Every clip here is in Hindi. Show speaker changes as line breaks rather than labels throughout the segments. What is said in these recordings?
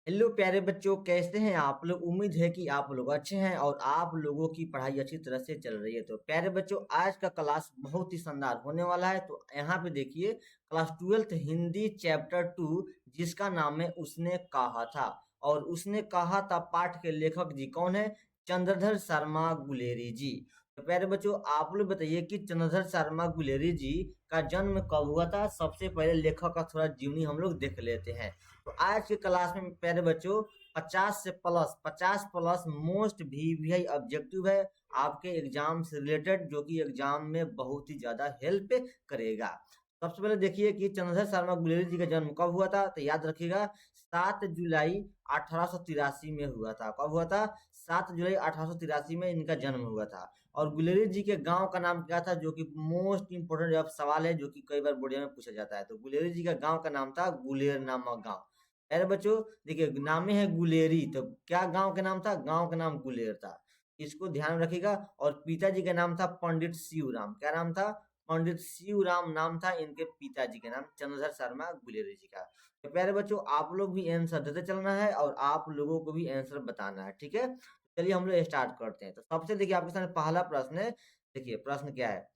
हेलो प्यारे बच्चों, कैसे हैं आप लोग। उम्मीद है कि आप लोग अच्छे हैं और आप लोगों की पढ़ाई अच्छी तरह से चल रही है। तो प्यारे बच्चों, आज का क्लास बहुत ही शानदार होने वाला है। तो यहाँ पे देखिए, क्लास 12th हिंदी चैप्टर 2, जिसका नाम है उसने कहा था। और उसने कहा था पाठ के लेखक जी कौन है? चंद्रधर शर्मा गुलेरी जी। तो प्यारे बच्चों, आप लोग बताइए कि चंद्रधर शर्मा गुलेरी जी का जन्म कब हुआ था। सबसे पहले लेखक का थोड़ा जीवनी हम लोग देख लेते हैं। तो आज के क्लास में प्यारे बच्चों 50 प्लस मोस्ट वीवीआई ऑब्जेक्टिव है आपके एग्जाम से रिलेटेड, जो कि एग्जाम में बहुत ही ज्यादा हेल्प करेगा। सबसे पहले देखिए कि चंद्रशेखर शर्मा गुलेरी जी का जन्म कब हुआ था। तो याद रखिएगा 7 जुलाई 1883 में हुआ था। कब हुआ था? 7 जुलाई 1883 में इनका जन्म हुआ था। और गुलेरी जी के गांव का नाम क्या था, जो कि मोस्ट इंपोर्टेंट सवाल है, जो कि कई बार बोर्ड में पूछा जाता है। तो गुलेरी जी का गांव का नाम था गुलेर नामक गांव। अरे बच्चों, देखिए नामे है गुलेरी, तो क्या गांव का नाम था? गांव का नाम गुलेर था। इसको ध्यान में रखिएगा। और पिताजी का नाम था पंडित शिवराम। क्या नाम था? पंडित शिवराम नाम था इनके पिताजी का नाम, चंद्रशेखर शर्मा गुलेरी जी का। तो प्यारे बच्चों, आप लोग भी आंसर देते चलना है और आप लोगों को भी आंसर बताना है, ठीक है। चलिए हम लोग स्टार्ट करते हैं। तो सबसे देखिए आपके सामने पहला प्रश्न है। देखिए प्रश्न क्या है।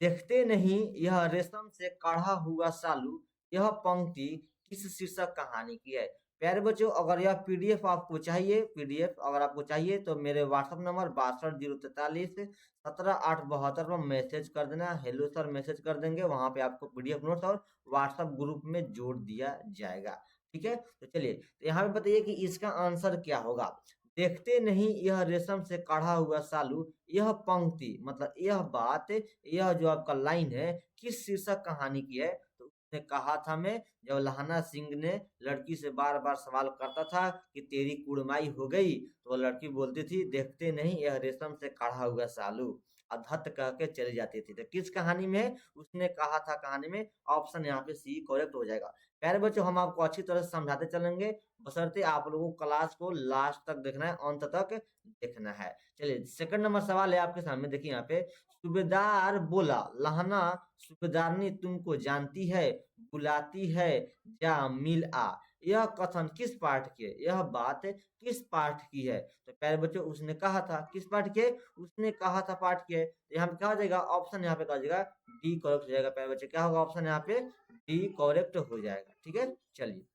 देखते नहीं यह रेशम से काढ़ा हुआ सालू, यह पंक्ति किस शीर्षक कहानी की है। प्यारे बच्चों, अगर यह पीडीएफ आपको चाहिए, पीडीएफ अगर आपको चाहिए तो मेरे व्हाट्सएप नंबर 62 043 17 8 72 पर मैसेज कर देना। हेलो सर मैसेज कर देंगे, वहां पे आपको पीडीएफ नोट्स और व्हाट्सएप ग्रुप में जोड़ दिया जाएगा, ठीक है। तो चलिए, तो यहाँ पे बताइए कि इसका आंसर क्या होगा। देखते नहीं यह रेशम से काढ़ा हुआ सालू, यह पंक्ति मतलब यह बात, यह जो आपका लाइन है किस शीर्षक कहानी की है। तो उसने कहा था मैं, जब लहना सिंह ने लड़की से बार बार सवाल करता था कि तेरी कुड़माई हो गई, तो वह लड़की बोलती थी देखते नहीं यह रेशम से काढ़ा हुआ सालू, अधत कह के चली जाती थी। तो किस कहानी में है? उसने कहा था कहानी में। ऑप्शन यहाँ पे सी करेक्ट हो जाएगा। प्यारे बच्चों, हम आपको अच्छी तरह से समझाते चलेंगे, बशर्ते आप लोगों को क्लास को लास्ट तक देखना है, अंत तक देखना है। चलिए सेकंड नंबर सवाल है आपके सामने। देखिए यहाँ पे, सूबेदार बोला लहना सूबेदारनी तुमको जानती है, बुलाती है, जा मिल आ। यह कथन किस पाठ के, यह बात किस पाठ की है। तो प्यारे बच्चों, उसने कहा था किस पाठ के? उसने कहा था पाठ के। तो यहाँ पे क्या हो जाएगा? ऑप्शन यहाँ पे क्या हो जाएगा? डी करेक्ट हो जाएगा। प्यारे बच्चे क्या होगा? ऑप्शन यहाँ पे डी करेक्ट हो जाएगा, ठीक है। चलिए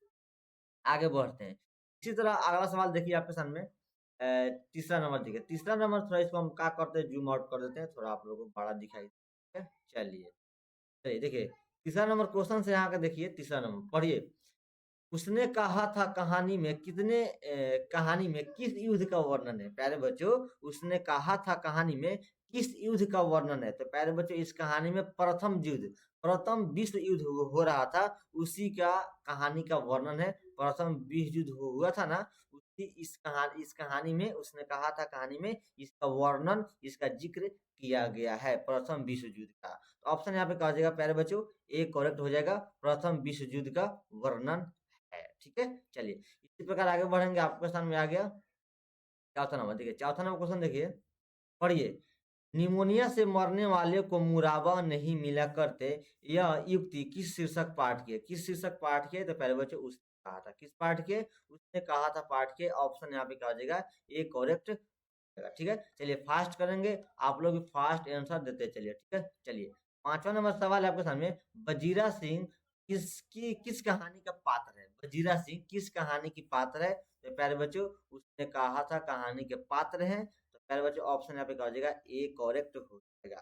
आगे बढ़ते हैं। इसी तरह अगला सवाल देखिए आपके सामने। तीसरा नंबर देखिए, तीसरा नंबर थोड़ा इसको हम क्या करते हैं, जूम आउट कर देते हैं, थोड़ा आप लोगों को बड़ा दिखाई देता है। चलिए चलिए देखिए, तीसरा नंबर क्वेश्चन से यहाँ का देखिए, तीसरा नंबर पढ़िए। उसने कहा था कहानी में किस युद्ध का वर्णन है। प्यारे बच्चों, उसने कहा था कहानी में किस युद्ध का वर्णन है। तो प्यारे बच्चों, इस कहानी में प्रथम युद्ध, प्रथम विश्व युद्ध हो रहा था, उसी का कहानी का वर्णन है। प्रथम विश्व युद्ध हुआ था ना, उसी इस कहानी में उसने कहा था, कहानी में इसका वर्णन, इसका जिक्र किया गया है, प्रथम विश्व युद्ध का। तो ऑप्शन यहाँ पे कहा जाएगा प्यारे बच्चों, ए करेक्ट हो जाएगा, प्रथम विश्व युद्ध का वर्णन है, ठीक है। चलिए इसी प्रकार आगे बढ़ेंगे, आपके सामने आ गया चौथा नंबर। देखिए चौथा नंबर क्वेश्चन देखिए, पढ़िए। निमोनिया से मरने वाले को मुराबा नहीं मिला करते, यह युक्ति किस शीर्षक पाठ की है। किस शीर्षक पाठ की है? तो पहले बच्चों उसने कहा था किस पाठ के? उसने कहा था पाठ के। ऑप्शन यहाँ पे क्या हो जाएगा? ए करेक्ट, ठीक है। चलिए फास्ट करेंगे, आप लोग फास्ट आंसर देते चलिए, ठीक है। चलिए पांचवा नंबर सवाल है आपके सामने। बजीरा सिंह किस कहानी का पात्र है। बजीरा सिंह किस कहानी की पात्र है। तो प्यारे बच्चों, उसने कहा था कहानी के पात्र हैं। तो प्यारे बच्चों, ऑप्शन यहाँ पे क्या हो जाएगा? ए करेक्ट हो जाएगा,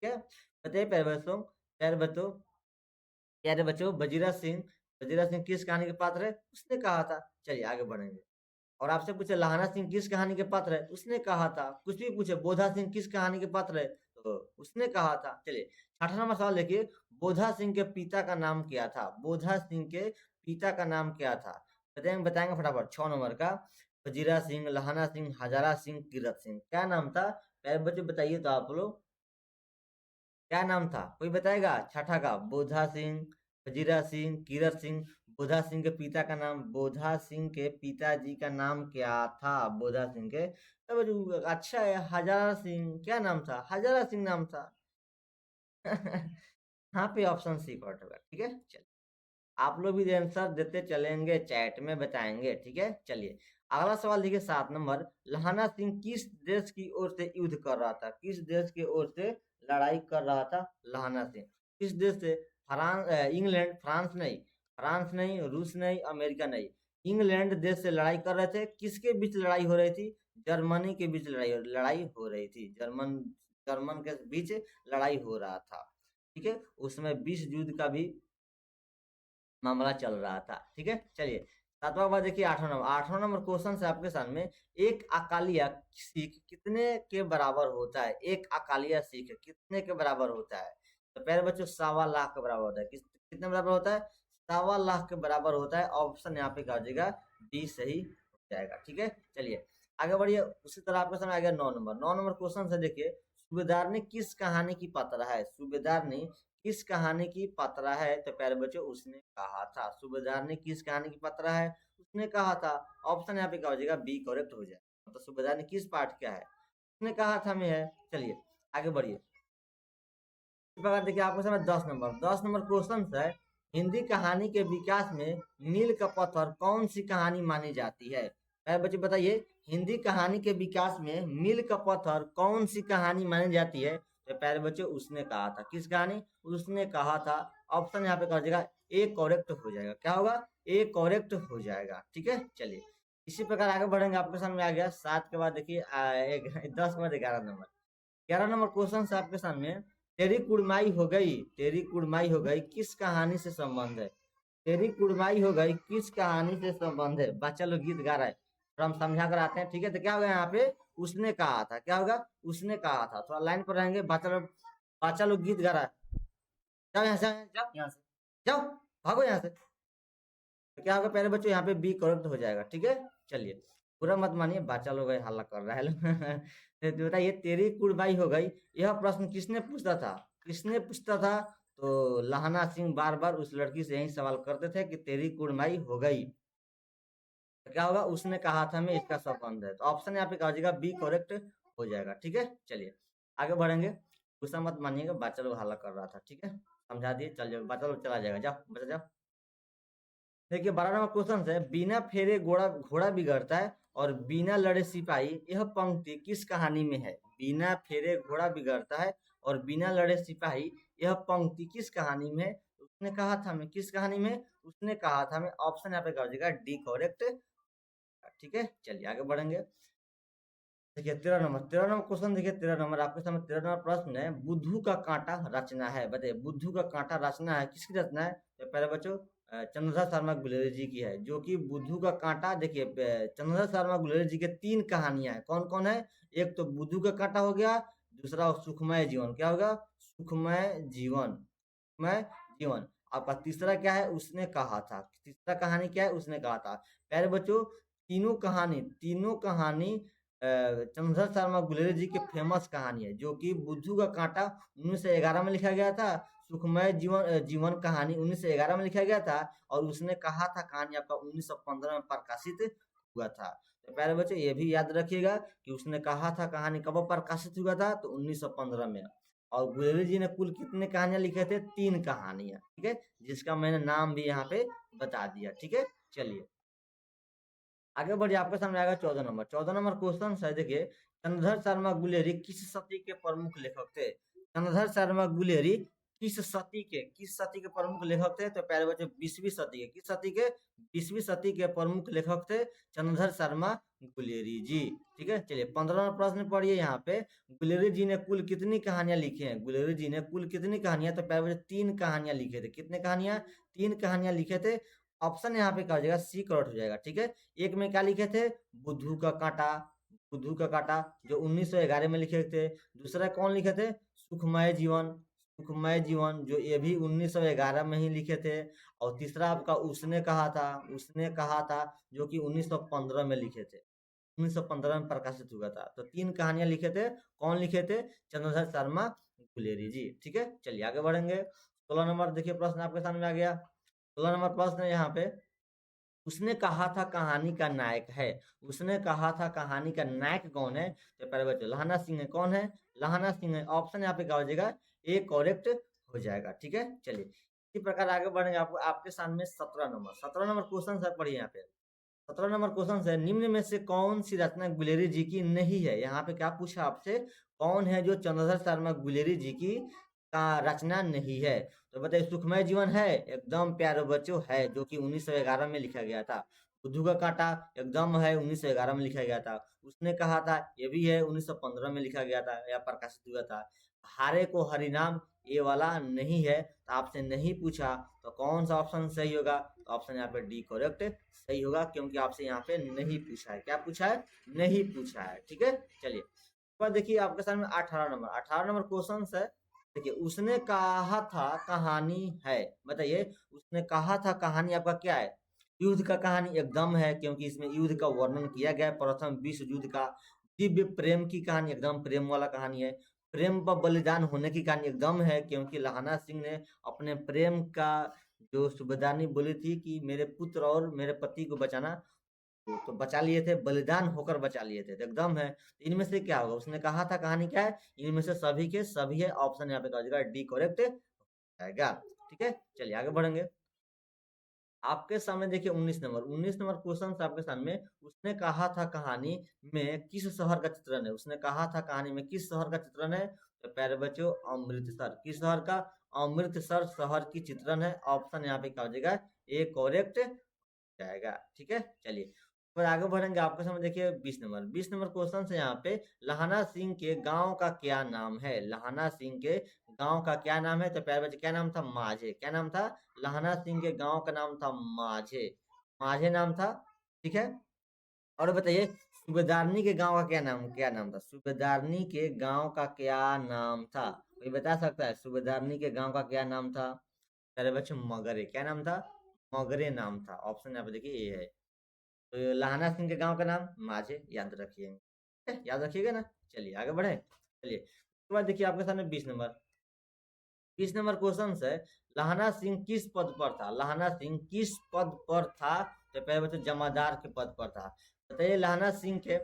ठीक है। बताइए प्यारे बच्चों, बजीरा सिंह किस कहानी के पात्र है? उसने कहा था। चलिए आगे बढ़ेंगे। और आपसे पूछे लहाना सिंह किस कहानी के पात्र है, उसने कहा था। कुछ भी पूछे बोधा सिंह किस कहानी के पात्र है, तो उसने कहा था। चलिए छठा नंबर सवाल देखिए, बोधा सिंह के पिता का नाम क्या था। बोधा सिंह के पिता का नाम क्या था? बताएंगे बताएंगे फटाफट। 6 नंबर का, वजीरा सिंह, लहाना सिंह, हजारा सिंह, कीरत सिंह, क्या नाम था? पहले बच्चों बताइए तो आप लोग, क्या नाम था? कोई बताएगा? छठा का, बोधा सिंह, वजीरा सिंह, कीरत सिंह। बोधा सिंह के पिता का नाम, बोधा सिंह के पिताजी का नाम क्या था? बोधा सिंह के अच्छा है, हजारा सिंह। क्या नाम था? हजारा सिंह नाम था। यहाँ पे ऑप्शन सी करेक्ट होगा, ठीक है। चलिए आप लोग भी आंसर देते चलेंगे, चैट में बताएंगे, ठीक है। चलिए अगला सवाल देखिए 7 नंबर, लहाना सिंह किस देश की ओर से युद्ध कर रहा था? किस देश की ओर से लड़ाई कर रहा था लहाना सिंह? किस देश से? इंग्लैंड, फ्रांस नहीं, फ्रांस नहीं, रूस नहीं, अमेरिका नहीं, इंग्लैंड देश से लड़ाई कर रहे थे। किसके बीच लड़ाई हो रही थी? जर्मनी के बीच लड़ाई हो रही थी। जर्मन जर्मन के बीच लड़ाई हो रहा था, ठीक है। उसमें विश्व युद्ध का भी मामला चल रहा था, ठीक है। चलिए 7वां बार देखिए 8वां नंबर क्वेश्चन है आपके सामने। एक अकालिया सीख कितने के बराबर होता है? एक अकालिया सीख कितने के बराबर होता है? तो प्यारे बच्चों 1.25 लाख के बराबर होता है। कितने बराबर होता है? 1.25 लाख के बराबर होता है। ऑप्शन यहाँ पे कर दीजिएगा, डी सही हो जाएगा, ठीक है। चलिए आगे बढ़िए। उसी तरह आपके सामने आ गया 9 नंबर क्वेश्चन है। देखिए सूबेदार ने किस कहानी की पात्रा है? सूबेदार ने किस कहानी की पात्रा है? तो प्यारे बच्चों उसने कहा था। सूबेदार ने किस कहानी की पात्रा है? उसने कहा था। ऑप्शन यहाँ पे क्या हो जाएगा? बी करेक्ट हो जाएगा। तो सूबेदार ने किस पार्ट किया है? उसने कहा था में है। चलिए आगे बढ़िए। इस प्रकार देखिए आपके सामने 10 नंबर क्वेश्चन है। हिंदी कहानी के विकास में मील का पत्थर कौन सी कहानी मानी जाती है? प्यारे बच्चे बताइए, हिंदी कहानी के विकास में मील का पत्थर कौन सी कहानी मानी जाती है? तो प्यारे बच्चों उसने कहा था। किस कहानी? उसने कहा था। ऑप्शन यहाँ पे कर दीजिएगा, ए करेक्ट हो जाएगा। क्या होगा? ए करेक्ट हो जाएगा, ठीक है। चलिए इसी प्रकार आगे बढ़ेंगे। आपके सामने आ गया 7 के बाद देखिए 10 के बाद 11 नंबर। 11 नंबर क्वेश्चन है आपके सामने। तेरी कुड़माई हो गई, तेरी कुड़माई हो गई किस कहानी से संबंध है? तेरी कुड़माई हो गई किस कहानी से संबंध है? बच्चा लोग गीत गा रहा है, थोड़ा हम समझा कर आते हैं, ठीक है। तो क्या होगा यहाँ पे? उसने कहा था। क्या होगा? उसने कहा था। थोड़ा लाइन पर रहेंगे। बच्चा लोग गीत गा रहा है। जाओ यहाँ से, जाओ यहाँ से, जाओ, भागो यहाँ से। तो क्या होगा पहले बच्चों? यहाँ पे बी करेक्ट हो जाएगा, ठीक है। चलिए पूरा मत मानिए, बच्चा लोग हल्ला कर रहा है। तो बताइए तेरी कुड़माई हो गई, यह प्रश्न किसने पूछता था? किसने पूछता था? तो लहाना सिंह बार बार उस लड़की से यही सवाल करते थे कि तेरी कुड़माई हो गई। तो क्या होगा? उसने कहा था में इसका संबंध है। तो ऑप्शन यहाँ पे क्या हो जाएगा? बी करेक्ट हो जाएगा, ठीक है। चलिए आगे बढ़ेंगे। गुस्सा मत मानिएगा, बच्चा लोग हल्ला कर रहा था, ठीक है। समझा दिए, चल जाओ, बच्चा लोग चला जाएगा। जाओ बच्चा जाओ। देखिए 12 नंबर क्वेश्चन है। बिना फेरे घोड़ा घोड़ा बिगड़ता है और बिना लड़े सिपाही, यह पंक्ति किस कहानी में है? बिना फेरे घोड़ा बिगड़ता है और बिना लड़े सिपाही, यह पंक्ति किस कहानी में है? उसने कहा था मैं किस कहानी में? उसने कहा था मैं। ऑप्शन यहाँ पे कर दीजिएगा, डी करेक्ट, ठीक है। चलिए आगे बढ़ेंगे। देखिए 13 नंबर क्वेश्चन देखिए 13 नंबर आपके सामने 13 नंबर प्रश्न है। बुद्धू का कांटा रचना है, बताइए बुद्धू का कांटा रचना है किसकी रचना है? तो पहले बच्चों चंद्रशेखर शर्मा गुलेरी जी की है। जो कि बुद्धू का कांटा, देखिए चंद्रशेखर शर्मा गुलेरी जी के 3 कहानियां हैं। कौन कौन है? एक तो बुद्धू का कांटा हो गया, दूसरा सुखमय जीवन। क्या होगा? सुखमय जीवन, सुखमय जीवन। आपका तीसरा क्या है? उसने कहा था। तीसरा कहानी क्या है? उसने कहा था। प्यारे बच्चों तीनों कहानी चंद्रशेखर शर्मा गुलेरी जी की फेमस कहानी है। जो कि बुद्धू का कांटा 1911 में लिखा गया था। सुखमय जीवन कहानी 1911 में लिखा गया था। और उसने कहा था कहानी आपका 1915 में प्रकाशित हुआ था। तो प्यारे बच्चों ये भी याद रखिएगा कि उसने कहा था कहानी कब प्रकाशित हुआ था? तो 1915 में। और गुलेरी जी ने कुल कितने कहानियां लिखे थे? 3 कहानियां, ठीक है। जिसका मैंने नाम भी यहाँ पे बता दिया, ठीक है। चलिए आगे बढ़िए। आपके सामने आएगा 14 नंबर। 14 नंबर क्वेश्चन है। देखिए चंद्रधर शर्मा गुलेरी किस सती के प्रमुख लेखक थे? चंद्रधर शर्मा गुलेरी किस सती के प्रमुख लेखक थे? तो प्यारे बच्चे 20वीं सदी के। किस सदी के? 20वीं सदी के प्रमुख लेखक थे चंद्रधर शर्मा गुलेरी जी, ठीक है। चलिए 15 नंबर प्रश्न पढ़िए। यहाँ पे गुलेरी जी ने कुल कितनी कहानियां लिखी हैं? गुलेरी जी ने कुल कितनी कहानियां? तो प्यारे बच्चे 3 कहानियां लिखे थे। कितने कहानियां? 3 कहानियां लिखे थे। ऑप्शन यहाँ पे क्या हो जाएगा? सी करेक्ट हो जाएगा, ठीक है। एक में क्या लिखे थे? बुद्धू का कांटा, बुद्धू का कांटा जो 1911 में लिखे थे। दूसरा कौन लिखे थे? सुखमय जीवन, सुखमय जीवन जो ये भी 1911 में ही लिखे थे। और तीसरा आपका उसने कहा था, उसने कहा था जो कि 1915 में लिखे थे। 1915 में प्रकाशित हुआ था। तो 3 कहानियां लिखे थे। कौन लिखे थे? चंद्रशेखर शर्मा गुलेरी जी, ठीक है। चलिए आगे बढ़ेंगे। 16 नंबर देखिए प्रश्न आपके सामने आ गया। 16 नंबर प्रश्न है यहाँ पे। उसने कहा था कहानी का नायक है। उसने कहा था कहानी का नायक कौन है? तो पहले बच्चों लहाना सिंह है। कौन है? लहाना सिंह है। ऑप्शन यहाँ पे क्या हो जाएगा? ए करेक्ट हो जाएगा, ठीक है। चलिए इसी प्रकार आगे बढ़ेंगे, आपको आपके सामने 17 नंबर क्वेश्चन है, पढ़िए यहाँ पे। 17 नंबर क्वेश्चन है, निम्न में से कौन सी रचना गुलेरी जी की नहीं है। यहाँ पे क्या पूछा आपसे, कौन है जो चंद्रशेखर शर्मा गुलेरी जी की का रचना नहीं है। तो बताइए, सुखमय जीवन है, एकदम प्यारे बच्चों है, जो कि 1911 में लिखा गया था। बुद्धू का कांटा एकदम है, 1911 में लिखा गया था। उसने कहा था, ये भी है, 1915 में लिखा गया था या प्रकाशित हुआ था। हारे को हरिनाम, ये वाला नहीं है। तो आपसे नहीं पूछा तो कौन सा ऑप्शन सही होगा, तो ऑप्शन यहाँ पे डी करेक्ट सही होगा, क्योंकि आपसे यहाँ पे नहीं पूछा है। क्या पूछा है, नहीं पूछा है। ठीक है, चलिए देखिए आपके सामने 18 नंबर क्वेश्चन है। देखिए, उसने कहा था कहानी है, बताइए उसने कहा था कहानी आपका क्या है। युद्ध का कहानी एकदम है, क्योंकि इसमें युद्ध का वर्णन किया गया है, प्रथम विश्व युद्ध का। दिव्य प्रेम की कहानी, एकदम प्रेम वाला कहानी है। प्रेम पर बलिदान होने की कहानी एकदम है, क्योंकि लहाना सिंह ने अपने प्रेम का जो सुबेदारनी बोली थी कि मेरे पुत्र और मेरे पति को बचाना, तो बचा लिए थे, बलिदान होकर बचा लिए थे, तो एकदम है। तो इनमें से क्या होगा, उसने कहा था कहानी क्या है, इनमें से सभी के सभी है, ऑप्शन यहाँ पे क्या हो जाएगा, डी करेक्ट आएगा। ठीक है, चलिए आगे बढ़ेंगे। आपके सामने देखिए 19 नंबर क्वेश्चन आपके सामने, उसने कहा था कहानी में किस शहर का चित्रण है। उसने कहा था कहानी में किस शहर का चित्रण है, तो प्यारे बच्चों अमृतसर। किस शहर का, अमृतसर शहर की चित्रण है, ऑप्शन यहाँ पे क्या हो जाएगा, ए करेक्ट जाएगा। ठीक है, चलिए फिर आगे बढ़ेंगे। आपके सामने देखिए 20 नंबर क्वेश्चन है यहाँ पे, लहाना सिंह के गांव का क्या नाम है। लहाना सिंह के गांव का क्या नाम है, तो प्यारे बच्चे क्या नाम था, माझे। क्या नाम था, लहाना सिंह के गांव का नाम था माझे, माझे नाम था। ठीक है, और बताइए सूबेदारनी के गांव का क्या नाम था। सूबेदारनी के गांव का क्या नाम था, कोई बता सकता है, सूबेदारनी के गांव का क्या नाम था। प्यारे बच्चे मगरे, क्या नाम था, मगरे नाम था। ऑप्शन यहाँ पे देखिए ये है। तो लहाना सिंह के गांव का नाम माझे, याद रखिएगा, याद रखिएगा ना। चलिए आगे बढ़े, चलिए उसके बाद देखिए आपके सामने 20 नंबर क्वेश्चन है, लहाना सिंह किस पद पर था। लहाना सिंह किस पद पर था, तो पहले बच्चे जमादार के पद पर था। बताइए लहाना सिंह के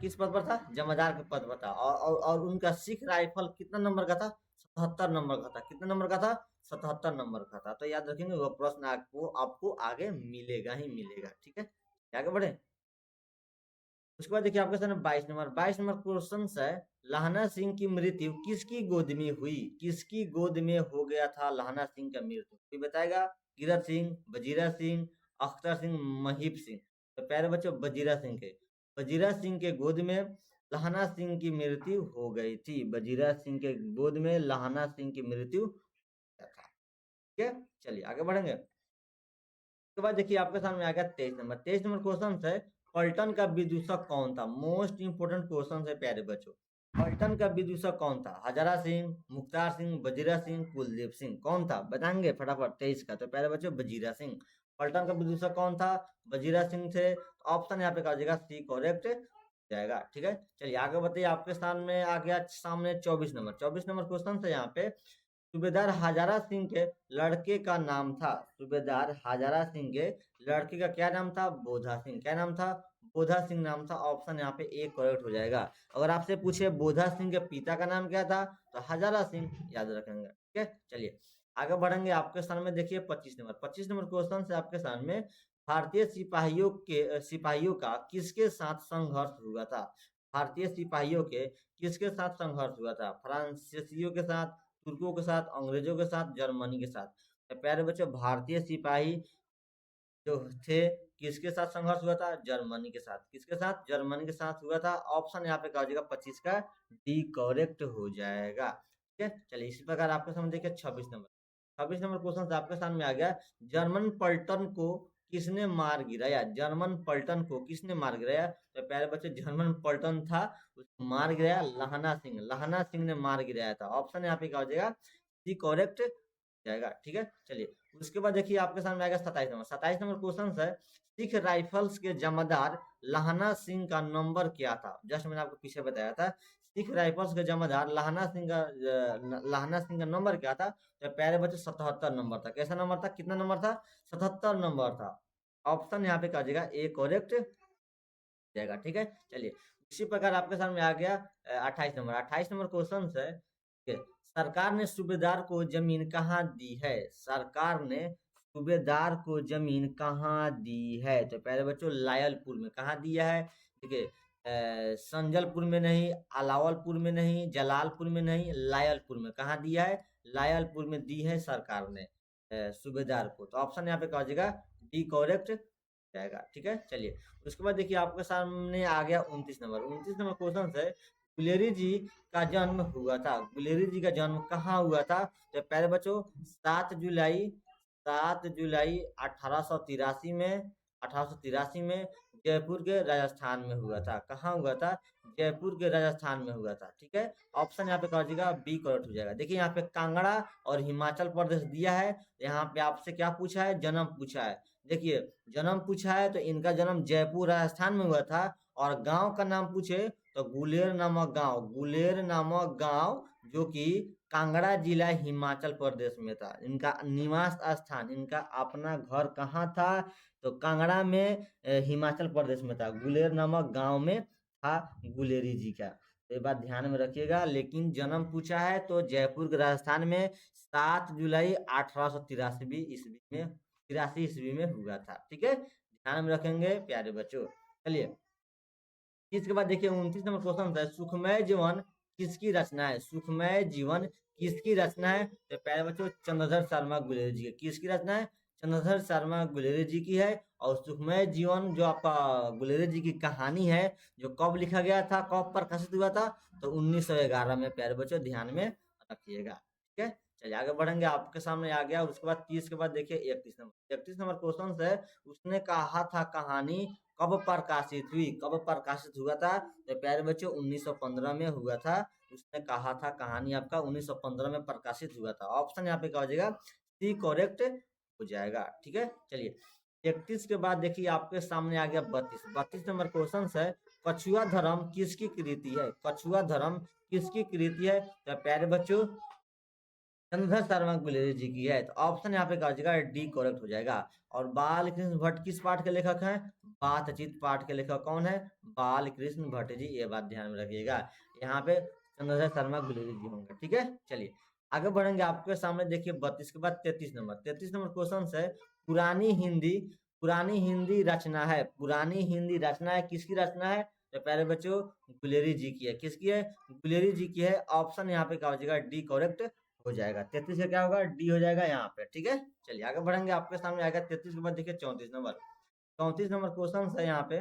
किस पद पर था, जमादार के पद पर था। और उनका सिख राइफल कितना नंबर का था, 77 नंबर का था। कितना नंबर का था, 77 नंबर का था। तो याद रखेंगे, वो प्रश्न आपको आपको आगे मिलेगा ही मिलेगा। ठीक है, आगे बढ़े। उसके बाद देखिए आपके सामने 22 नंबर क्वेश्चन है, लहाना सिंह की मृत्यु किसकी गोद में हुई। किसकी गोद में हो गया था लहाना सिंह का मृत्यु, कोई बताएगा। कीरत सिंह, वजीरा सिंह, अख्तर सिंह, महीप सिंह। तो प्यारे बच्चों वजीरा सिंह के गोद में लहाना सिंह की मृत्यु हो गई थी। वजीरा सिंह के गोद में लहाना सिंह की मृत्यु हुआ था। ठीक है, चलिए आगे बढ़ेंगे। उसके बाद देखिए आपके सामने आ गया 23 नंबर क्वेश्चन है, पलटन का विदूषक कौन था। मोस्ट इंपोर्टेंट क्वेश्चन है प्यारे बच्चों। पलटन का विदूषक कौन था, हजारा सिंह, मुख्तार सिंह, वजीरा सिंह, कुलदीप सिंह, कौन था बताएंगे फटाफट 23 का। तो प्यारे बच्चों वजीरा सिंह। पलटन का विदूषक कौन था, वजीरा सिंह थे। ऑप्शन यहाँ पे क्या हो जाएगा, सी करेक्ट जाएगा। ठीक है, चलिए आगे बताइए। आपके सामने आ गया सामने 24 नंबर क्वेश्चन है यहाँ पे, सूबेदार हाजारा सिंह के लड़के का नाम था। सूबेदार हाजारा सिंह के लड़के का क्या नाम था, बोधा सिंह। क्या नाम था, बोधा सिंह नाम था। ऑप्शन यहाँ पे ए करेक्ट हो जाएगा। अगर आपसे पूछे बोधा सिंह के पिता का नाम क्या था, तो हजारा सिंह याद रखेंगे। ठीक है, चलिए आगे बढ़ेंगे। आपके सामने देखिए 25 नंबर क्वेश्चन से आपके सामने, भारतीय सिपाहियों का किसके साथ संघर्ष हुआ था। भारतीय सिपाहियों के किसके साथ संघर्ष हुआ था, फ्रांसीसियों के साथ, तुर्कों के साथ, अंग्रेजों के साथ, जर्मनी के साथ। तो प्यारे बच्चों भारतीय सिपाही जो थे किसके साथ संघर्ष हुआ था, जर्मनी के साथ। किसके साथ, जर्मनी के साथ हुआ था। ऑप्शन यहाँ पे क्या हो जाएगा, 25 का डी करेक्ट हो जाएगा। ठीक है, चलिए इसी प्रकार आपके सामने देखिए 26 नंबर क्वेश्चन आपके सामने आ गया, जर्मन पलटन को किसने मार गिराया। जर्मन पलटन को किसने मार गिराया, तो प्यारे बच्चे जर्मन पलटन था, उसको मार गिराया लहाना सिंह। लहाना सिंह ने मार गिराया था। ऑप्शन यहाँ पे क्या हो जाएगा, डी करेक्ट जाएगा। ठीक है, चलिए उसके बाद देखिए आपके सामने आएगा 27 नंबर क्वेश्चन है, सिख राइफल्स के जमादार लहाना सिंह का नंबर क्या था। जस्ट मैंने आपको पीछे बताया था, सिख राइफल्स के जमादार लहाना सिंह का नंबर क्या था, तो प्यारे बच्चे 77 नंबर था। कैसा नंबर था, कितना नंबर था, 77 नंबर था। ऑप्शन यहाँ पे क्या हो जाएगा, ए करेक्ट जाएगा। ठीक है, चलिए इसी प्रकार आपके सामने आ गया 28 नंबर क्वेश्चन है, सरकार ने सूबेदार को जमीन कहाँ दी है? सरकार ने सूबेदार को जमीन कहाँ दी है? तो पहले बच्चों लायलपुर में। कहाँ दिया है? देखिए संजलपुर में नहीं, अलावलपुर में नहीं, जलालपुर में नहीं, लायलपुर में। कहाँ दिया है? लायलपुर में दी है सरकार ने सूबेदार को। तो ऑप्शन यहाँ पे क्या हो जाएगा? डी करेक्ट जाएगा। ठीक है, चलिए उसके बाद देखिए आपके सामने आ गया 29 नंबर। 29 नंबर क्वेश्चन है, गुलेरी जी का जन्म हुआ था। गुलेरी जी का जन्म कहाँ हुआ था? तो पहले बच्चों 7 जुलाई 1883 में, 1883 में जयपुर के राजस्थान में हुआ था। कहाँ हुआ था? जयपुर के राजस्थान में हुआ था। ठीक है, ऑप्शन यहाँ पे क्या हो जाएगा? बी करेक्ट हो जाएगा। देखिए यहाँ पे कांगड़ा और हिमाचल प्रदेश दिया है। यहाँ पे आपसे क्या पूछा है? जन्म पूछा है। देखिए जन्म पूछा है तो इनका जन्म जयपुर राजस्थान में हुआ था, और गांव का नाम पूछे तो गुलेर नामक गांव, गुलेर नामक गांव जो कि कांगड़ा जिला हिमाचल प्रदेश में था। इनका निवास स्थान, इनका अपना घर कहाँ था? तो कांगड़ा में हिमाचल प्रदेश में था। गुलेर नामक गांव में था गुलेरी जी का। तो ये बात ध्यान में रखिएगा। लेकिन जन्म पूछा है तो जयपुर के राजस्थान में 7 जुलाई 1883 ईस्वी में, 83 ईस्वी में हुआ था। ठीक है, ध्यान में रखेंगे प्यारे बच्चों। चलिए इसके बाद देखिए 29 नंबर क्वेश्चन है, सुखमय जीवन किसकी रचना है? सुखमय जीवन किसकी रचना है? तो प्यारे बच्चों चंद्रधर शर्मा गुलेरी जी की। किसकी रचना है? चंद्रधर शर्मा गुलेरी जी की है। और सुखमय जीवन जो आपका गुलेरी जी की कहानी है, जो कब लिखा गया था, कब प्रकाशित हुआ था? तो 1911 में। प्यारे बच्चों ध्यान में रखिएगा। ठीक है, चलिए आगे बढ़ेंगे। आपके सामने आ गया। उसके बाद 30 के बाद देखिए 31 नंबर क्वेश्चन है, उसने कहा था कहानी कब प्रकाशित हुई? कब प्रकाशित हुआ था? तो प्यारे बच्चों 1915 में हुआ था। उसने कहा था कहानी आपका 1915 में प्रकाशित हुआ था। ऑप्शन यहाँ पे क्या हो जाएगा? सी करेक्ट हो जाएगा। ठीक है, चलिए 31 के बाद देखिए आपके सामने आ गया 32 नंबर क्वेश्चन है, कछुआ धर्म किसकी कृति है? कछुआ धर्म किसकी कृति है? तो प्यारे बच्चों चंद्रधर शर्मा गुलेरी जी की है। तो ऑप्शन यहाँ पे क्या हो जाएगा? डी करेक्ट हो जाएगा। और बाल कृष्ण भट्ट किस पाठ के लेखक हैं? बातचीत पाठ के लेखक कौन है? बाल कृष्ण भट्ट जी। ये बात ध्यान में रखिएगा। यहाँ पे चंद्रधर शर्मा गुलेरी जी होंगे। ठीक है, चलिए आगे बढ़ेंगे। आपके सामने देखिए 32 के बाद 33 नंबर। 33 नंबर क्वेश्चन है, पुरानी हिंदी, पुरानी हिंदी रचना है, पुरानी हिंदी रचना है किसकी रचना है? तो प्यारे बच्चों गुलेरी जी की है। किसकी है? गुलेरी जी की है। ऑप्शन यहाँ पे क्या हो जाएगा? डी करेक्ट हो जाएगा। 33 से क्या होगा? डी हो जाएगा यहाँ पे। ठीक है, चलिए आगे बढ़ेंगे। आपके सामने आएगा 33 के बाद देखिए 34 नंबर। 34 नंबर क्वेश्चन है यहाँ पे,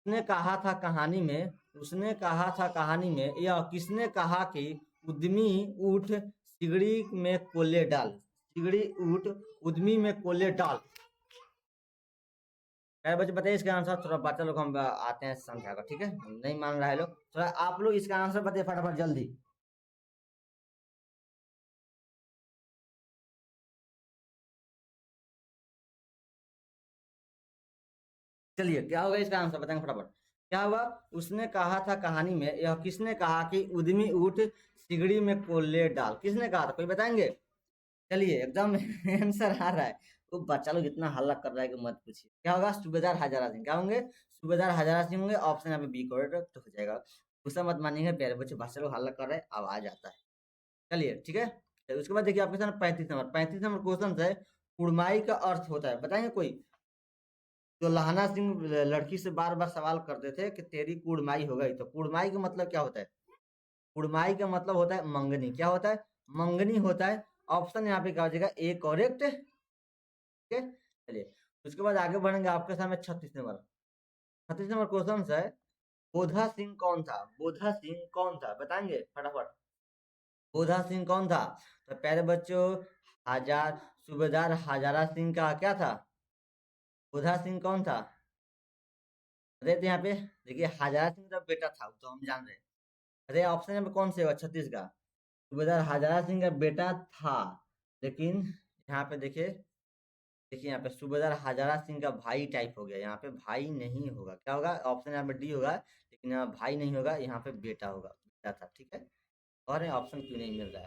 उसने कहा था कहानी में, उसने कहा था कहानी में, यह किसने कहा कि उद्यमी ऊँट सिगड़ी में कोले डाल? सिगड़ी ऊँट उद्यमी में कोले डाल। यार बच्चे बताइए इसका आंसर। थोड़ा बच्चा लोग हम आते हैं समझाकर। ठीक है, नहीं मान रहा है लोग, थोड़ा आप लोग इसका आंसर बताइए फटाफट जल्दी। चलिए क्या होगा इसका आंसर बताएंगे फटाफट। क्या हुआ? उसने कहा था कहानी में, यह किसने कहा कि उद्यमी ऊँट सिगड़ी में कोल्ले डाल? किसने कहा था? कोई बताएंगे? चलिए एकदम आंसर आ रहा है। वो बच्चा लोग इतना हल्ला कर रहा है कि मत पूछिए। क्या होगा? सूबेदार हजारा सिंह। क्या होंगे? सूबेदार हजारा सिंह होंगे। ऑप्शन यहाँ पे बी करेक्ट हो जाएगा। गुस्सा मत मानिएगा प्यारे बच्चे, बच्चे लोग हल्ला कर रहे हैं, आवाज आता है। चलिए ठीक है, तो उसके बाद देखिए आपके सामने 35 नंबर। 35 नंबर क्वेश्चन है, कुड़माई का अर्थ होता है, बताएंगे कोई? तो लहना सिंह लड़की से बार बार सवाल करते थे कि तेरी कुड़माई हो गई। तो कुड़माई का मतलब क्या होता है? कुड़माई का मतलब होता है मंगनी। क्या होता है? मंगनी होता है। ऑप्शन यहाँ पे क्या हो जाएगा? A correct. ठीक है, चलिए उसके बाद आगे बढ़ेंगे। आपके सामने 36 नंबर। 36 नंबर क्वेश्चन है, बोधा सिंह कौन था? बोधा सिंह कौन था बताएंगे फटाफट? बोधा सिंह कौन था? तो प्यारे बच्चों हजार सूबेदार हजारा सिंह का क्या था? बोधा सिंह कौन था? अरे तो यहाँ पे देखिए हजारा सिंह का बेटा था, वो तो हम जान रहे हैं। अरे ऑप्शन यहाँ पे कौन से होगा? 36 का सूबेदार हजारा सिंह का बेटा था। लेकिन यहाँ पे देखिए, देखिए यहाँ पे सूबेदार हजारा सिंह का भाई टाइप हो गया। यहाँ पे भाई नहीं होगा। क्या होगा? ऑप्शन यहाँ पे डी होगा। लेकिन यहाँ भाई नहीं होगा, यहाँ पे बेटा होगा। बेटा था। ठीक है, और ऑप्शन क्यों नहीं मिल रहा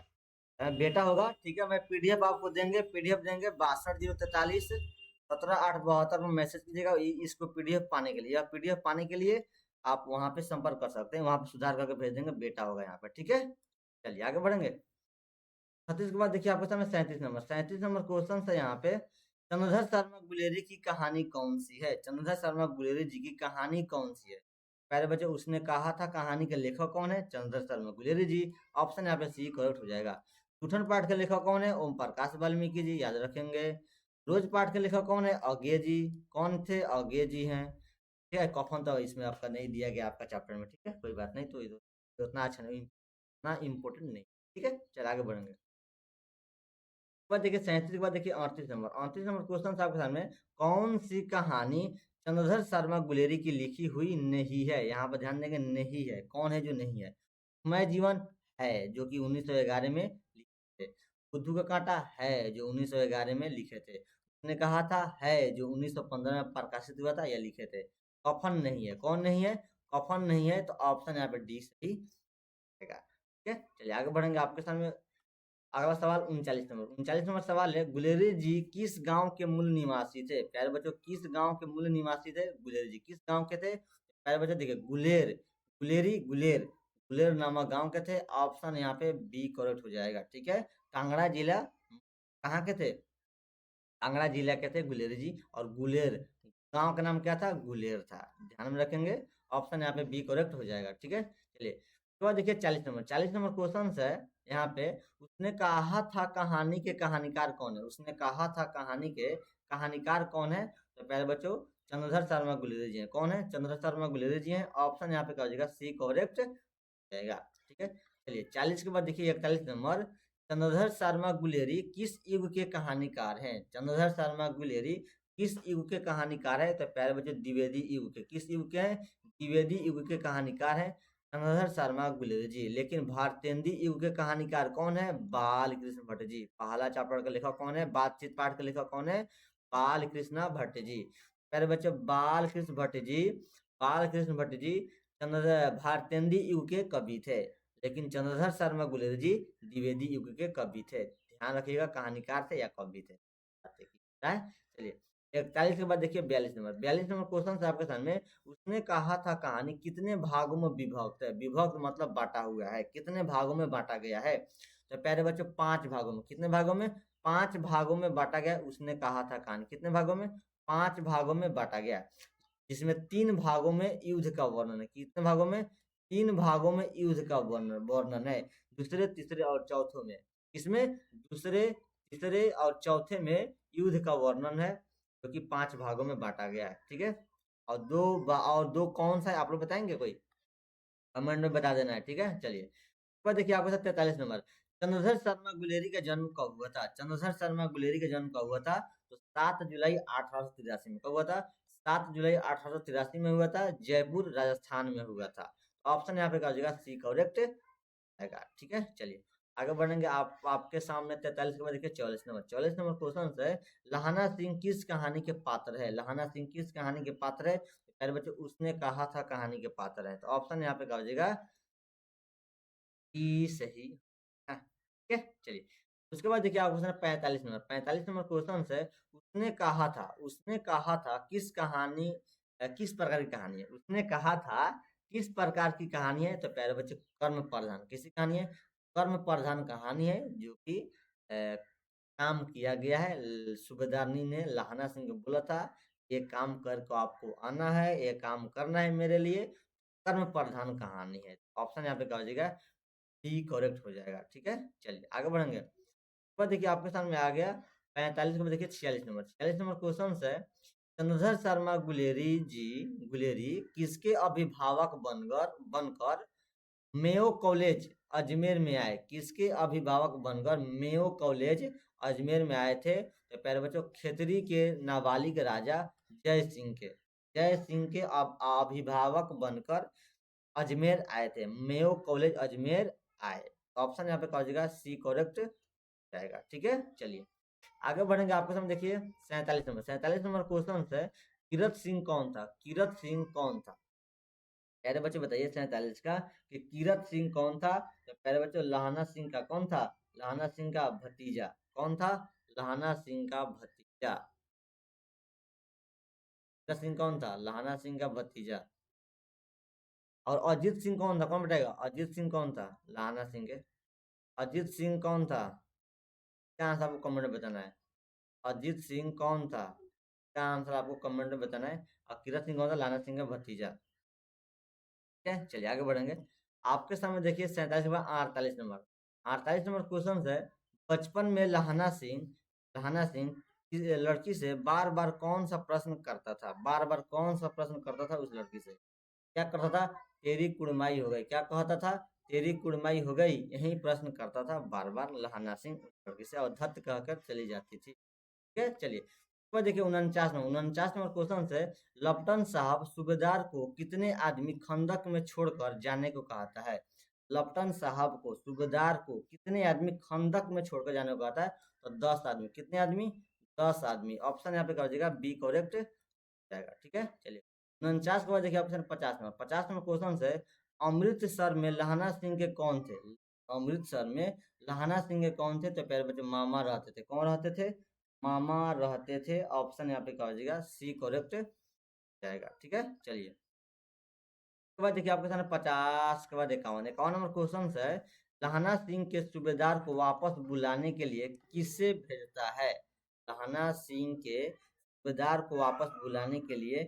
है? बेटा होगा। ठीक है, मैं पीडीएफ आपको देंगे, पीडीएफ देंगे 62 043 17 8 72 में मैसेज कीजिएगा इसको पीडीएफ पाने के लिए। या पीडीएफ पाने के लिए आप वहां पे संपर्क कर सकते हैं, वहां पे सुधार करके भेज देंगे। बेटा होगा यहाँ पे। ठीक है, चलिए आगे बढ़ेंगे। 36 के बाद देखिए आपके सामने 37 नंबर, 37 नंबर क्वेश्चन है यहाँ पे। चंद्रधर शर्मा गुलेरी की कहानी कौन सी है? चंद्रधर शर्मा गुलेरी जी की कहानी कौन सी है? पहले बच्चे उसने कहा था, कहानी के लेखक कौन है? चंद्रधर शर्मा गुलेरी जी। ऑप्शन यहाँ पे सी करेक्ट हो जाएगा। टूटन पाठ के लेखक कौन है? ओम प्रकाश वाल्मीकि जी, याद रखेंगे। रोज पाठ के लेखक कौन है? अज्ञे जी। कौन थे? अज्ञे जी हैं। ठीक है, कॉफन तो इसमें आपका नहीं दिया गया आपका चैप्टर में, ठीक है कोई बात नहीं, तो उतना अच्छा नहीं, इतना इम्पोर्टेंट नहीं। ठीक है, चल आगे बढ़ेंगे। बाद देखिए 37 के बाद देखिए 38 नंबर, 38 नंबर क्वेश्चन आपके सामने। कौन सी कहानी चंद्रधर शर्मा गुलेरी की लिखी हुई नहीं है? यहाँ पर ध्यान देंगे, नहीं है। कौन है जो नहीं है? मैं जीवन है, जो कि 1911 में लिखे थे। बुद्धू का कांटा है, जो 1911 में लिखे थे। उसने कहा था है, जो 1915 में प्रकाशित हुआ था, यह लिखे थे। कफन नहीं है। कौन नहीं है? कफन नहीं है, तो ऑप्शन यहाँ पे डी सही रहेगा। ठीक है, चलिए आगे बढ़ेंगे आपके सामने। अगला सवाल 39 नंबर, 39 नंबर सवाल है, गुलेरी जी किस गांव के मूल निवासी थे? प्यारे बच्चों, किस गांव के मूल निवासी थे गुलेरी जी? किस गांव के थे प्यारे बच्चों? देखिए गुलेर, गुलेरी, गुलेर, गुलेर नामक गांव के थे। ऑप्शन यहाँ पे बी करेक्ट हो जाएगा। ठीक है, कांगड़ा जिला कहाँ के थे? कांगड़ा जिला के थे गुलेरी जी। और गुलेर गांव का नाम क्या था? गुलेर था। ध्यान में रखेंगे, ऑप्शन यहाँ पे बी करेक्ट हो जाएगा। ठीक है, चलिए उसके बाद देखिए 40 नंबर, 40 नंबर क्वेश्चन है यहाँ पे। उसने कहा था कहानी के कहानीकार कौन है? उसने कहा था कहानी के कहानीकार कौन है? तो प्यारे बच्चों, चंद्रधर शर्मा गुलेरी जी हैं। कौन है? चंद्रधर शर्मा गुलेरी जी हैं। ऑप्शन यहाँ पे क्या हो जाएगा? सी करेक्ट जाएगा। ठीक है, चलिए 40 के बाद देखिए 41 नंबर, चंद्रधर शर्मा गुलेरी किस युग के कहानीकार हैं? चंद्रधर शर्मा गुलेरी किस युग के कहानीकार है? तो प्यारे बच्चे द्विवेदी युग के। किस युग के हैं? द्विवेदी युग के कहानीकार हैं चंद्रधर शर्मा गुलेरी जी। लेकिन भारतेंदी युग के कहानीकार कौन है? बाल कृष्ण भट्ट जी। पहला चैप्टर का लेखक कौन है? बातचीत पाठ का लेखक कौन है? बाल कृष्ण भट्ट जी। प्यारे बच्चे बाल कृष्ण भट्ट जी, बाल कृष्ण भट्ट जी चंद्र भारतेंदी युग के कवि थे। लेकिन चंद्रधर शर्मा गुलेरी जी द्विवेदी युग के कवि थे। ध्यान रखिएगा, कहानीकार थे या कवि थे। चलिए 41 के बाद देखिए 42 नंबर, 42 नंबर क्वेश्चन है आपके सामने। उसने कहा था कहानी कितने भागों में विभक्त है? विभक्त मतलब बांटा हुआ है। कितने भागों में बांटा गया है? तो प्यारे बच्चों 5 भागों में। कितने भागों में? 5 भागों में बांटा गया। उसने कहा था कहानी कितने भागों में? 5 भागों में बांटा गया, जिसमें 3 भागों में युद्ध का वर्णन है। कितने भागों में? 3 भागों में युद्ध का वर्णन वर्णन है। दूसरे, तीसरे और चौथे में। इसमें दूसरे, तीसरे और चौथे में युद्ध का वर्णन है, जो कि 5 भागों में बांटा गया है। ठीक है, और दो कौन सा है आप लोग बताएंगे? कोई कमेंट में बता देना है। ठीक है, चलिए पर देखिए आपके साथ 43 नंबर, चंद्रधर शर्मा गुलेरी का जन्म कब हुआ था? चंद्रधर शर्मा गुलेरी का जन्म कब हुआ था? तो 7 जुलाई 1883 में। कब हुआ था? 7 जुलाई 1883 में हुआ था। जयपुर राजस्थान में हुआ था। ऑप्शन यहाँ पे क्या हो जाएगा? सी करेक्ट आएगा। ठीक है, चलिए आगे बढ़ेंगे। आपके सामने 43 के बाद देखिए 44 नंबर, 44 नंबर क्वेश्चन है, लहाना सिंह किस कहानी के पात्र है? लहाना सिंह किस कहानी के पात्र है? प्यारे बच्चे उसने कहा था कहानी के पात्र है। तो ऑप्शन यहाँ पे क्या हो जाएगा? ई सही। हाँ, ठीक है, चलिए उसके बाद देखिए आपको क्वेश्चन 45 नंबर, 45 नंबर क्वेश्चन है, उसने कहा था, उसने कहा था किस कहानी किस प्रकार की कहानी है? उसने कहा था किस प्रकार की कहानी है? तो प्यारे बच्चे कर्म प्रधान किसी कहानी है? कर्म प्रधान कहानी है, जो कि काम किया गया है। सूबेदारनी ने लहाना सिंह को बोला था ये काम कर को आपको आना है, ये काम करना है मेरे लिए। कर्म प्रधान कहानी है। ऑप्शन यहाँ पे क्या हो जाएगा? डी करेक्ट हो जाएगा। ठीक है, चलिए आगे बढ़ेंगे। पर देखिए आपके सामने आ गया 45 में देखिए 46 नंबर, 46 नंबर क्वेश्चन है, चंद्रधर शर्मा गुलेरी जी, गुलेरी किसके अभिभावक बनकर बनकर मेयो कॉलेज अजमेर में आए? किसके अभिभावक बनकर मेयो कॉलेज अजमेर में आए थे? तो प्यारे बच्चों खेतरी के नाबालिग राजा जय सिंह के, जय सिंह के अभिभावक बनकर अजमेर आए थे। मेयो कॉलेज अजमेर आए। ऑप्शन यहाँ पे क्या हो जाएगा? सी करेक्ट जाएगा। ठीक है, चलिए आगे बढ़ेंगे। आपके सामने देखिए 47 नंबर, 47 नंबर क्वेश्चन है, किरत सिंह कौन था? किरत सिंह कौन था? प्यारे बच्चे बताइए 47 का कि किरत सिंह कौन था? तो प्यारे बच्चों लहाना सिंह का कौन था? लहाना सिंह का भतीजा। कौन था? लहाना सिंह का भतीजा। किरत सिंह कौन था? लहाना सिंह का भतीजा। और अजीत सिंह कौन था? कौन बताएगा? अजीत सिंह कौन था? लहाना सिंह के अजीत सिंह कौन था? क्या आंसर आपको कमेंट में बताना है। अजीत सिंह कौन था? क्या आंसर आपको कमेंट में बताना है। और किरण सिंह कौन था? लाला सिंह का भतीजा। ठीक है, चलिए आगे बढ़ेंगे। आपके सामने देखिए 47 के बाद 48 नंबर। 48 नंबर क्वेश्चन है, बचपन में लहाना सिंह किस लड़की से बार बार कौन सा प्रश्न करता था? बार बार कौन सा प्रश्न करता था उस लड़की से? क्या करता था? तेरी कुड़माई हो गई। क्या कहता था? तेरी कुड़माई हो गई। यही प्रश्न करता था बार बार लहाना सिंह उस लड़की से, और धत कहकर चली जाती थी। ठीक है, चलिए तो देखिए 49 नंबर क्वेश्चन है, लपटन साहब सूबेदार को कितने आदमी खंदक में छोड़कर जाने को कहता है? लपटन साहब को सूबेदार को कितने आदमी खंदक में छोड़कर जाने को कहता है? तो 10 आदमी। कितने आदमी? 10 आदमी। ऑप्शन यहाँ पे कर दीजिएगा बी करेक्ट जाएगा। ठीक है, चलिए 49 के बाद देखिए ऑप्शन 50 नंबर। 50 नंबर क्वेश्चन है, अमृतसर में लहाना सिंह के कौन थे? अमृतसर में लहाना सिंह के कौन थे? तो प्यारे बच्चे मामा रहते थे। कौन रहते थे? मामा रहते थे। ऑप्शन यहाँ पे क्या हो जाएगा? सी करेक्ट जाएगा। ठीक है, चलिए उसके बाद देखिए आपके सामने 50 के बाद 51 नंबर क्वेश्चन है, लहाना सिंह के सूबेदार को वापस बुलाने के लिए किसे भेजता है? लहाना सिंह के सूबेदार को वापस बुलाने के लिए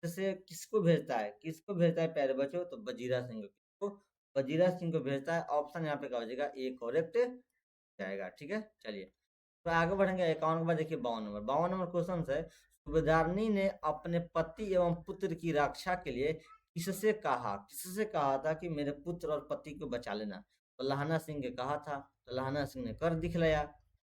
किसे किसको भेजता है? किसको भेजता है प्यारे बच्चों? तो वजीरा सिंह को। वजीरा सिंह को भेजता है। ऑप्शन यहाँ पे क्या हो जाएगा? ए करेक्ट जाएगा। ठीक है, चलिए तो आगे बढ़ेंगे 51 के बाद देखिए 52 नंबर। 52 नंबर क्वेश्चन है, सूबेदारनी ने अपने पति एवं पुत्र की रक्षा के लिए किससे कहा था कि मेरे पुत्र और पति को बचा लेना? तो लहाना सिंह के कहा था। तो लहाना सिंह ने कर दिखलाया।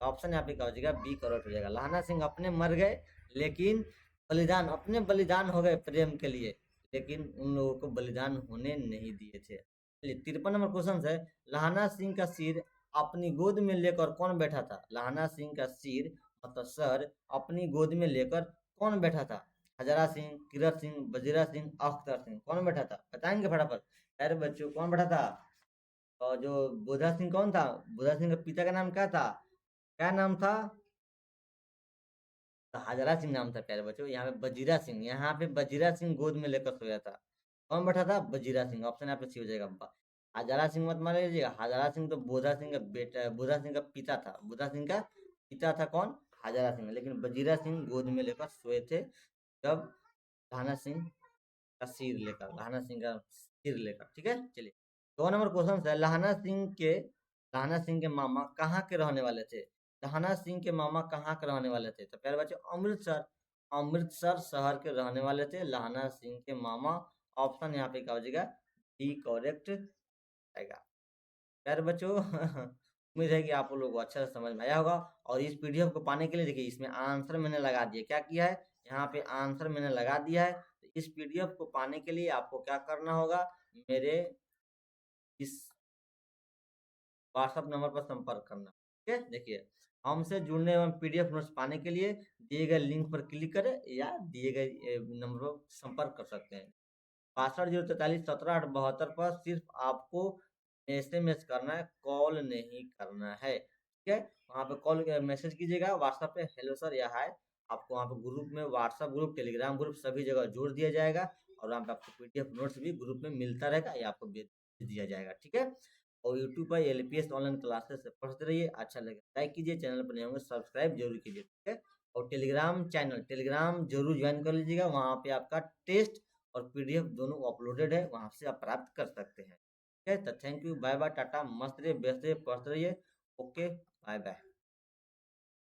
ऑप्शन यहाँ पे क्या हो जाएगा? बी करेक्ट हो जाएगा। लहाना सिंह अपने मर गए, लेकिन बलिदान हो गए प्रेम के लिए, लेकिन उन लोगों को बलिदान होने नहीं दिए थे। चलिए 53 नंबर क्वेश्चन है, लहाना सिंह का सिर अपनी गोद में लेकर कौन बैठा था? लहाना सिंह का सिर मतलब सर अपनी गोद में लेकर कौन बैठा था? हजारा सिंह, किरत सिंह, वजीरा सिंह, अख्तर सिंह, कौन बैठा था? बताएंगे फटाफट। अरे बच्चों कौन बैठा था? और जो बुधा सिंह कौन था? बुधा सिंह के पिता का नाम क्या था? क्या नाम था? तो हजारा सिंह नाम था प्यारे बच्चों। यहाँ पे वजीरा सिंह, यहाँ पे वजीरा सिंह गोद में लेकर सोया था। कौन बैठा था? वजीरा सिंह। ऑप्शन यहाँ पे सी हो जाएगा। हजारा सिंह मत मान लीजिएगा। हजारा सिंह तो बोधा सिंह का बेटा, बोधा सिंह का पिता था। बोधा सिंह का पिता था कौन? हजारा सिंह। लेकिन वजीरा सिंह गोद में लेकर सोए थे जब लहाना सिंह का सिर लेकर, लहाना सिंह का सिर लेकर। ठीक है, चलिए 2 नंबर क्वेश्चन है, लहाना सिंह के मामा कहाँ के रहने वाले थे? लहाना सिंह के मामा कहाँ के रहने वाले थे? तो प्यारे बच्चे अमृतसर, अमृतसर शहर के रहने वाले थे लहाना सिंह के मामा। ऑप्शन यहाँ पे क्या हो जाएगा? डी करेक्ट आएगा। प्यारे बच्चों उम्मीद है कि आप लोगों को अच्छा से समझ में आया होगा। और इस पीडीएफ को पाने के लिए देखिए इसमें आंसर मैंने लगा दिया। क्या किया है? यहाँ पे आंसर मैंने लगा दिया है। तो इस पीडीएफ को पाने के लिए आपको क्या करना होगा? मेरे इस व्हाट्सएप नंबर पर संपर्क करना। ठीक है, देखिए हमसे जुड़ने एवं पीडीएफ नोट्स पाने के लिए दिए गए लिंक पर क्लिक करें या दिए गए नंबर पर संपर्क कर सकते हैं। 62 043 17 8 72 पर सिर्फ आपको एसएमएस करना है, कॉल नहीं करना है। ठीक है, वहाँ पे कॉल मैसेज कीजिएगा व्हाट्सएप पे, हेलो सर या हाय। आपको वहाँ पे ग्रुप में, व्हाट्सएप ग्रुप, टेलीग्राम ग्रुप सभी जगह जोड़ दिया जाएगा, और वहाँ पे आपको पीडीएफ नोट्स भी ग्रुप में मिलता रहेगा या आपको भेज दिया जाएगा। ठीक है, और यूट्यूब पर एलपीएस ऑनलाइन क्लासेस से पढ़ते रहिए। अच्छा लगे लाइक कीजिए, चैनल पर नए होंगे सब्सक्राइब जरूर कीजिए। ठीक है, और टेलीग्राम जरूर ज्वाइन कर लीजिएगा। वहाँ पे आपका टेस्ट और पीडीएफ दोनों अपलोडेड है, वहाँ से आप प्राप्त कर सकते हैं। ठीक है, तो थैंक यू, बाय बाय, टाटा, मस्त रहिए, व्यस्त रहिए, पढ़ते रहिए। Okay, bye bye.